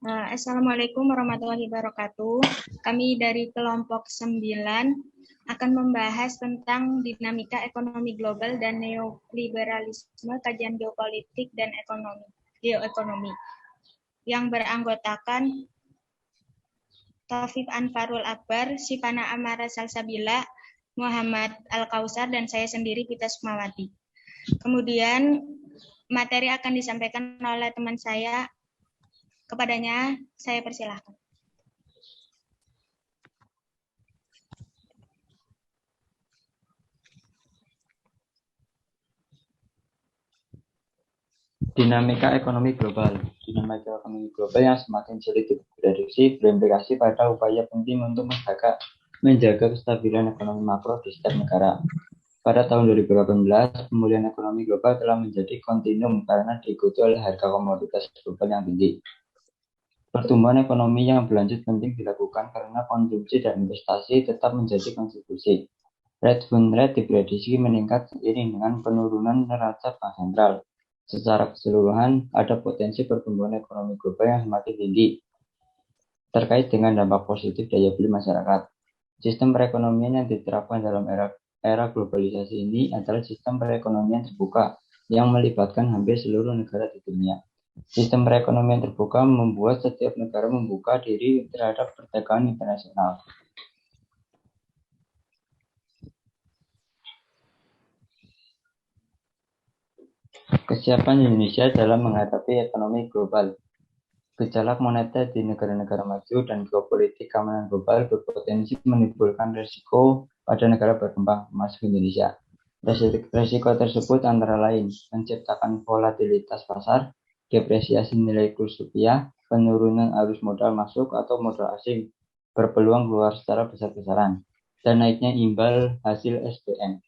Assalamualaikum warahmatullahi wabarakatuh. Kami dari kelompok 9 akan membahas tentang dinamika ekonomi global dan neoliberalisme, kajian geopolitik dan geoekonomi yang beranggotakan Taufik Anfarul Akbar, Sifana Amara Salsabila, Muhammad Al-Kausar, dan saya sendiri Pita Sukmawati. Kemudian materi akan disampaikan oleh teman saya. Kepadanya saya persilahkan. Dinamika ekonomi global yang semakin sulit diprediksi berimplikasi pada upaya penting untuk menjaga kestabilan ekonomi makro di setiap negara. Pada tahun 2018, pemulihan ekonomi global telah menjadi kontinum karena diikuti oleh harga komoditas global yang tinggi. Pertumbuhan ekonomi yang berlanjut penting dilakukan karena konsumsi dan investasi tetap menjadi kontribusi. Redfund rate diprediksi meningkat seiring dengan penurunan neraca bank sentral. Secara keseluruhan, ada potensi pertumbuhan ekonomi global yang semakin tinggi terkait dengan dampak positif daya beli masyarakat. Sistem perekonomian yang diterapkan dalam era globalisasi ini adalah sistem perekonomian terbuka yang melibatkan hampir seluruh negara di dunia. Sistem perekonomian terbuka membuat setiap negara membuka diri terhadap perdagangan internasional. Kesiapan Indonesia dalam menghadapi ekonomi global. Gejolak moneter di negara-negara maju dan geopolitik keamanan global berpotensi menimbulkan risiko pada negara berkembang, termasuk Indonesia. Risiko tersebut antara lain menciptakan volatilitas pasar, depresiasi nilai kurs rupiah, penurunan arus modal masuk atau modal asing berpeluang keluar secara besar-besaran, dan naiknya imbal hasil SPN.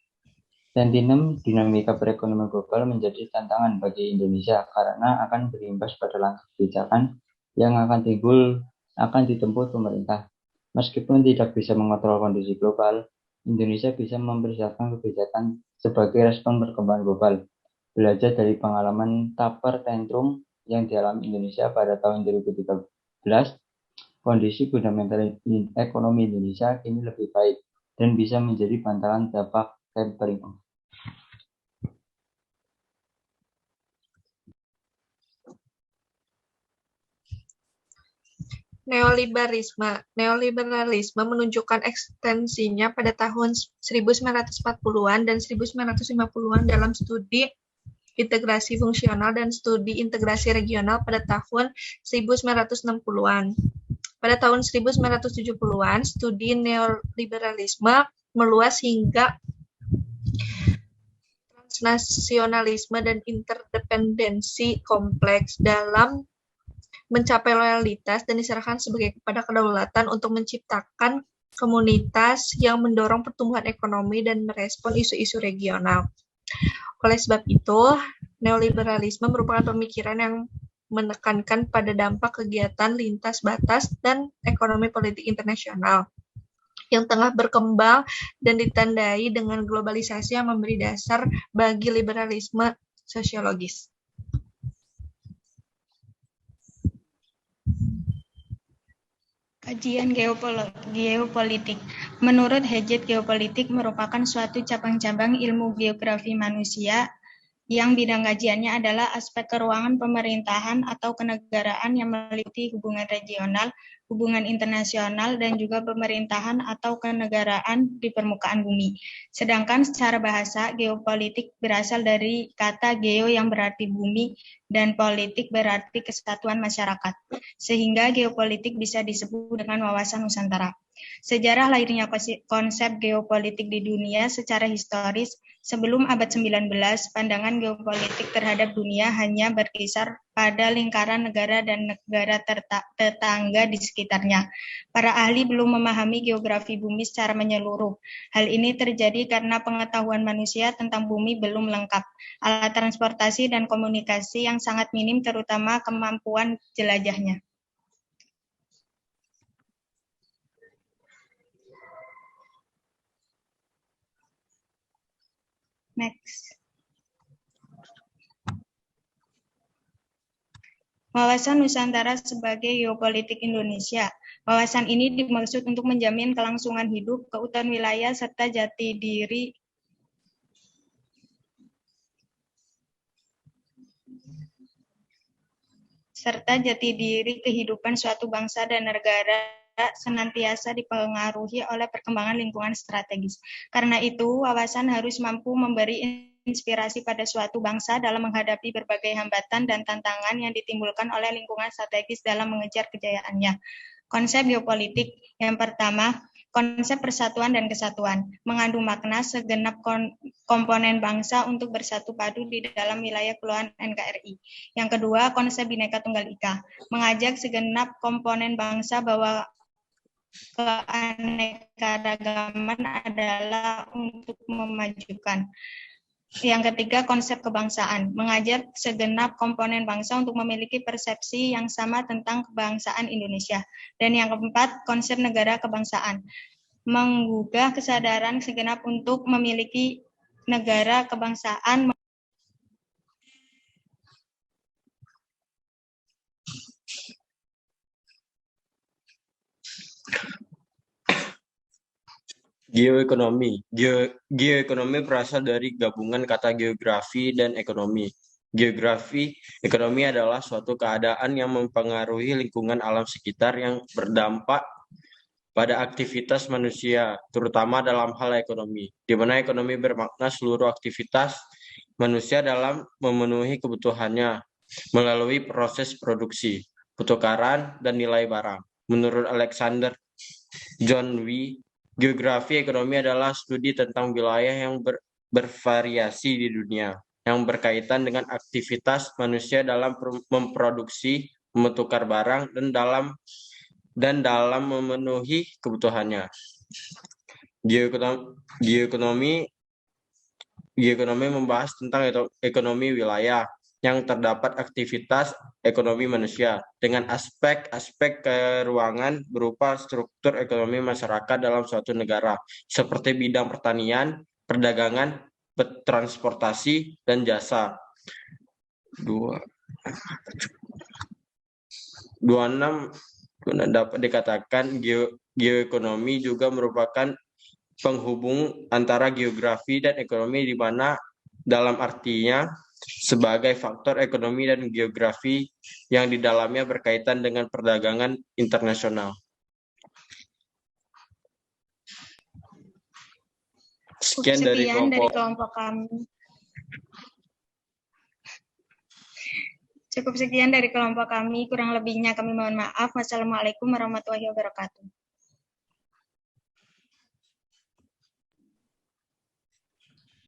Sentimen dinamika perekonomian global menjadi tantangan bagi Indonesia karena akan berimbas pada langkah kebijakan yang akan ditempuh pemerintah. Meskipun tidak bisa mengontrol kondisi global, Indonesia bisa mempersiapkan kebijakan sebagai respon perkembangan global. Belajar dari pengalaman taper tantrum yang dialami Indonesia pada tahun 2013, kondisi fundamental ekonomi Indonesia kini lebih baik dan bisa menjadi bantalan dampak tapering off. Neoliberalisme menunjukkan ekstensinya pada tahun 1940-an dan 1950-an dalam studi integrasi fungsional dan studi integrasi regional pada tahun 1960-an. Pada tahun 1970-an, studi neoliberalisme meluas hingga transnasionalisme dan interdependensi kompleks dalam mencapai loyalitas dan diserahkan sebagai kepada kedaulatan untuk menciptakan komunitas yang mendorong pertumbuhan ekonomi dan merespon isu-isu regional. Oleh sebab itu, neoliberalisme merupakan pemikiran yang menekankan pada dampak kegiatan lintas batas dan ekonomi politik internasional yang tengah berkembang dan ditandai dengan globalisasi yang memberi dasar bagi liberalisme sosiologis. Kajian geopolitik. Menurut Hedget, geopolitik merupakan suatu cabang-cabang ilmu geografi manusia yang bidang kajiannya adalah aspek keuangan pemerintahan atau kenegaraan yang meliputi hubungan regional, hubungan internasional, dan juga pemerintahan atau kenegaraan di permukaan bumi. Sedangkan secara bahasa, geopolitik berasal dari kata geo yang berarti bumi dan politik berarti kesatuan masyarakat. Sehingga geopolitik bisa disebut dengan wawasan Nusantara. Sejarah lahirnya konsep geopolitik di dunia secara historis sebelum abad 19, pandangan geopolitik terhadap dunia hanya berkisar pada lingkaran negara dan negara tetangga di sekitarnya. Para ahli belum memahami geografi bumi secara menyeluruh. Hal ini terjadi karena pengetahuan manusia tentang bumi belum lengkap. Alat transportasi dan komunikasi yang sangat minim, terutama kemampuan jelajahnya. Next. Wawasan Nusantara sebagai geopolitik Indonesia. Wawasan ini dimaksud untuk menjamin kelangsungan hidup, keutuhan wilayah, serta jati diri kehidupan suatu bangsa dan negara senantiasa dipengaruhi oleh perkembangan lingkungan strategis. Karena itu, wawasan harus mampu memberi inspirasi pada suatu bangsa dalam menghadapi berbagai hambatan dan tantangan yang ditimbulkan oleh lingkungan strategis dalam mengejar kejayaannya. Konsep geopolitik yang pertama, konsep persatuan dan kesatuan, mengandung makna segenap komponen bangsa untuk bersatu padu di dalam wilayah Kepulauan NKRI. Yang kedua, konsep Bhinneka Tunggal Ika, mengajak segenap komponen bangsa bahwa keanekaragaman adalah untuk memajukan. Yang ketiga, konsep kebangsaan, mengajak segenap komponen bangsa untuk memiliki persepsi yang sama tentang kebangsaan Indonesia. Dan yang keempat, konsep negara kebangsaan, menggugah kesadaran segenap untuk memiliki negara kebangsaan. Geoekonomi. Geoekonomi berasal dari gabungan kata geografi dan ekonomi. Ekonomi adalah suatu keadaan yang mempengaruhi lingkungan alam sekitar yang berdampak pada aktivitas manusia, terutama dalam hal ekonomi, di mana ekonomi bermakna seluruh aktivitas manusia dalam memenuhi kebutuhannya melalui proses produksi, pertukaran, dan nilai barang. Menurut Alexander John W. Geografi ekonomi adalah studi tentang wilayah yang bervariasi di dunia, yang berkaitan dengan aktivitas manusia dalam memproduksi, memtukar barang, dan dalam memenuhi kebutuhannya. Geoekonomi membahas tentang ekonomi wilayah, yang terdapat aktivitas ekonomi manusia dengan aspek-aspek keruangan berupa struktur ekonomi masyarakat dalam suatu negara, seperti bidang pertanian, perdagangan, transportasi, dan jasa. 26 dapat dikatakan geoekonomi juga merupakan penghubung antara geografi dan ekonomi, di mana dalam artinya sebagai faktor ekonomi dan geografi yang di dalamnya berkaitan dengan perdagangan internasional. Sekian dari kelompok kami. Cukup sekian dari kelompok kami, kurang lebihnya kami mohon maaf. Wassalamualaikum warahmatullahi wabarakatuh.